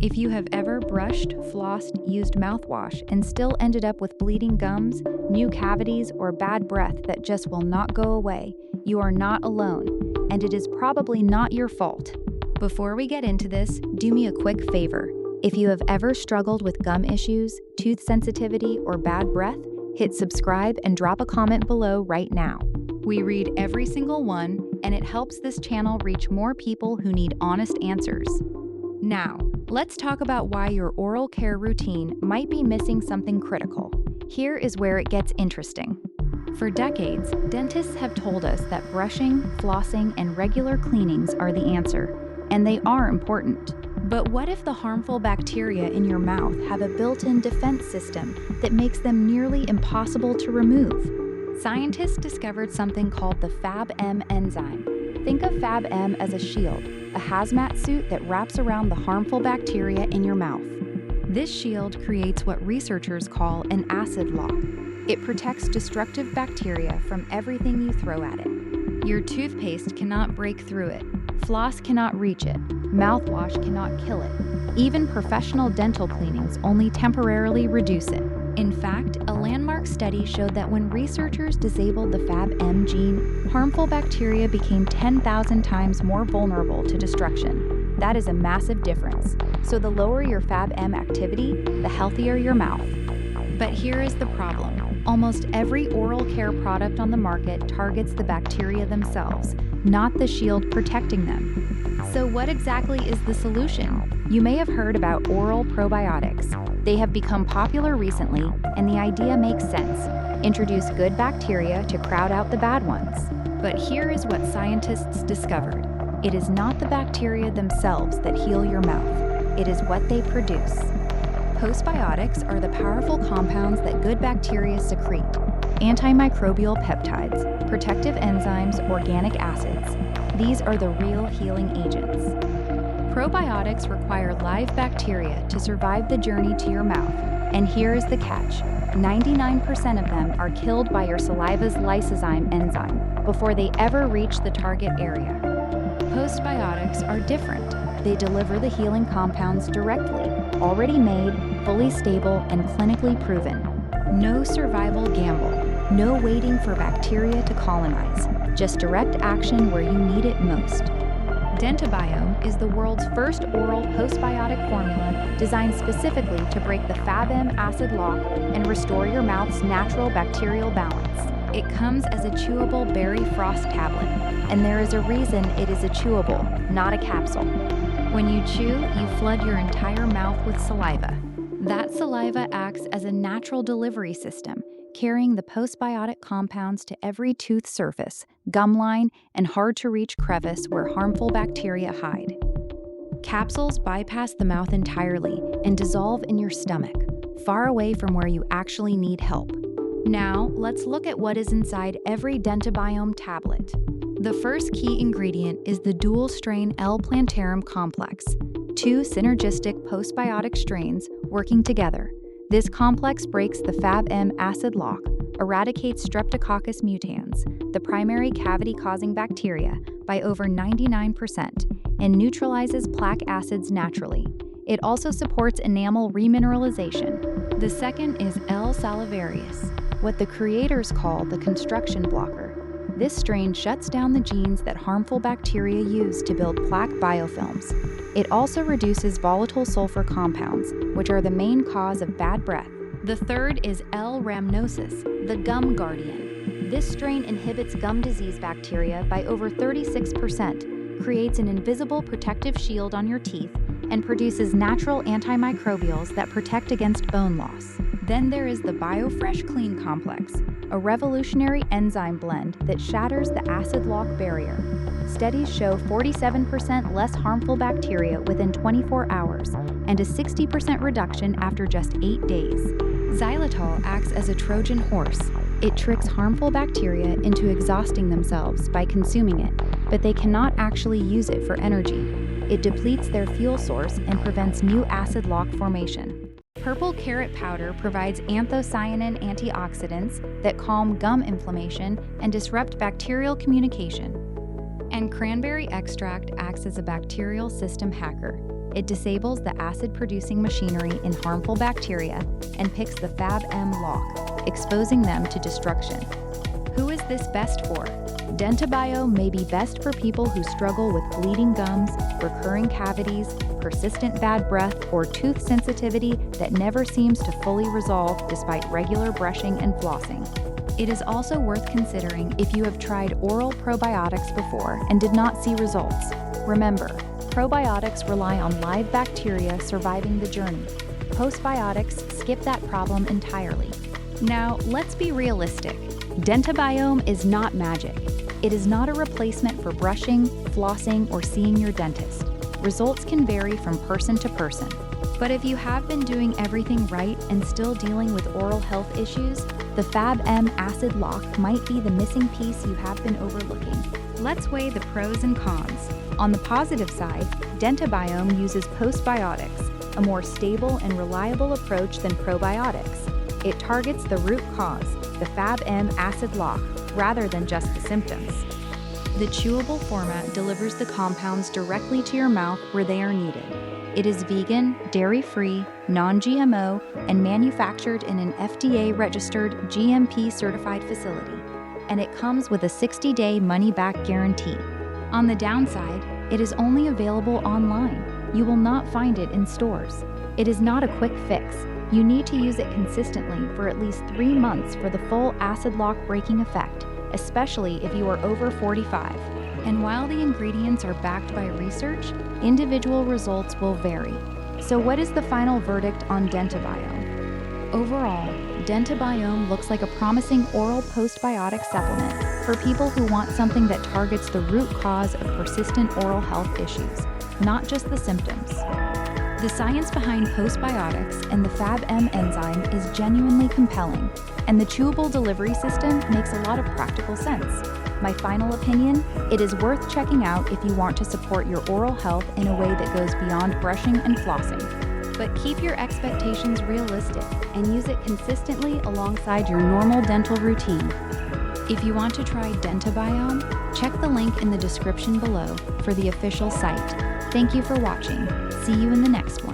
If you have ever brushed, flossed, used mouthwash, and still ended up with bleeding gums, new cavities, or bad breath that just will not go away, you are not alone, and it is probably not your fault. Before we get into this, do me a quick favor. If you have ever struggled with gum issues, tooth sensitivity, or bad breath, hit subscribe and drop a comment below right now. We read every single one, and it helps this channel reach more people who need honest answers. Now, let's talk about why your oral care routine might be missing something critical. Here is where it gets interesting. For decades, dentists have told us that brushing, flossing, and regular cleanings are the answer, and they are important. But what if the harmful bacteria in your mouth have a built-in defense system that makes them nearly impossible to remove? Scientists discovered something called the FabM enzyme. Think of FabM as a shield, a hazmat suit that wraps around the harmful bacteria in your mouth. This shield creates what researchers call an acid lock. It protects destructive bacteria from everything you throw at it. Your toothpaste cannot break through it. Floss cannot reach it. Mouthwash cannot kill it. Even professional dental cleanings only temporarily reduce it. In fact, a landmark study showed that when researchers disabled the FabM gene, harmful bacteria became 10,000 times more vulnerable to destruction. That is a massive difference. So the lower your FabM activity, the healthier your mouth. But here is the problem. Almost every oral care product on the market targets the bacteria themselves, not the shield protecting them. So what exactly is the solution? You may have heard about oral probiotics. They have become popular recently, and the idea makes sense. Introduce good bacteria to crowd out the bad ones. But here is what scientists discovered. It is not the bacteria themselves that heal your mouth. It is what they produce. Postbiotics are the powerful compounds that good bacteria secrete. Antimicrobial peptides, protective enzymes, organic acids. These are the real healing agents. Probiotics require live bacteria to survive the journey to your mouth. And here is the catch. 99% of them are killed by your saliva's lysozyme enzyme before they ever reach the target area. Postbiotics are different. They deliver the healing compounds directly, already made, fully stable, and clinically proven. No survival gamble. No waiting for bacteria to colonize. Just direct action where you need it most. DentaBiome is the world's first oral postbiotic formula designed specifically to break the FabM acid lock and restore your mouth's natural bacterial balance. It comes as a chewable berry frost tablet, and there is a reason it is a chewable, not a capsule. When you chew, you flood your entire mouth with saliva. That saliva acts as a natural delivery system, carrying the postbiotic compounds to every tooth surface, gum line, and hard-to-reach crevice where harmful bacteria hide. Capsules bypass the mouth entirely and dissolve in your stomach, far away from where you actually need help. Now, let's look at what is inside every DentaBiome tablet. The first key ingredient is the dual-strain Plantarum complex, two synergistic postbiotic strains working together. This complex breaks the FabM acid lock, eradicates Streptococcus mutans, the primary cavity-causing bacteria, by over 99%, and neutralizes plaque acids naturally. It also supports enamel remineralization. The second is Salivarius, what the creators call the construction blocker. This strain shuts down the genes that harmful bacteria use to build plaque biofilms. It also reduces volatile sulfur compounds, which are the main cause of bad breath. The third is Rhamnosus, the gum guardian. This strain inhibits gum disease bacteria by over 36%, creates an invisible protective shield on your teeth, and produces natural antimicrobials that protect against bone loss. Then there is the BioFresh Clean Complex, a revolutionary enzyme blend that shatters the acid lock barrier. Studies show 47% less harmful bacteria within 24 hours and a 60% reduction after just 8 days. Xylitol acts as a Trojan horse. It tricks harmful bacteria into exhausting themselves by consuming it, but they cannot actually use it for energy. It depletes their fuel source and prevents new acid lock formation. Purple carrot powder provides anthocyanin antioxidants that calm gum inflammation and disrupt bacterial communication. And cranberry extract acts as a bacterial system hacker. It disables the acid-producing machinery in harmful bacteria and picks the FabM lock, exposing them to destruction. Who is this best for? DentaBiome may be best for people who struggle with bleeding gums, recurring cavities, persistent bad breath, or tooth sensitivity that never seems to fully resolve despite regular brushing and flossing. It is also worth considering if you have tried oral probiotics before and did not see results. Remember, probiotics rely on live bacteria surviving the journey. Postbiotics skip that problem entirely. Now, let's be realistic. DentaBiome is not magic. It is not a replacement for brushing, flossing, or seeing your dentist. Results can vary from person to person. But if you have been doing everything right and still dealing with oral health issues, the FabM Acid Lock might be the missing piece you have been overlooking. Let's weigh the pros and cons. On the positive side, DentaBiome uses postbiotics, a more stable and reliable approach than probiotics. It targets the root cause, the FabM Acid Lock, rather than just the symptoms. The chewable format delivers the compounds directly to your mouth where they are needed. It is vegan, dairy-free, non-GMO, and manufactured in an FDA-registered, GMP-certified facility. And it comes with a 60-day money-back guarantee. On the downside, it is only available online. You will not find it in stores. It is not a quick fix. You need to use it consistently for at least 3 months for the full acid lock breaking effect, especially if you are over 45. And while the ingredients are backed by research, individual results will vary. So what is the final verdict on DentaBiome? Overall, DentaBiome looks like a promising oral postbiotic supplement for people who want something that targets the root cause of persistent oral health issues, not just the symptoms. The science behind postbiotics and the FabM enzyme is genuinely compelling, and the chewable delivery system makes a lot of practical sense. My final opinion, it is worth checking out if you want to support your oral health in a way that goes beyond brushing and flossing. But keep your expectations realistic and use it consistently alongside your normal dental routine. If you want to try DentaBiome, check the link in the description below for the official site. Thank you for watching. See you in the next one.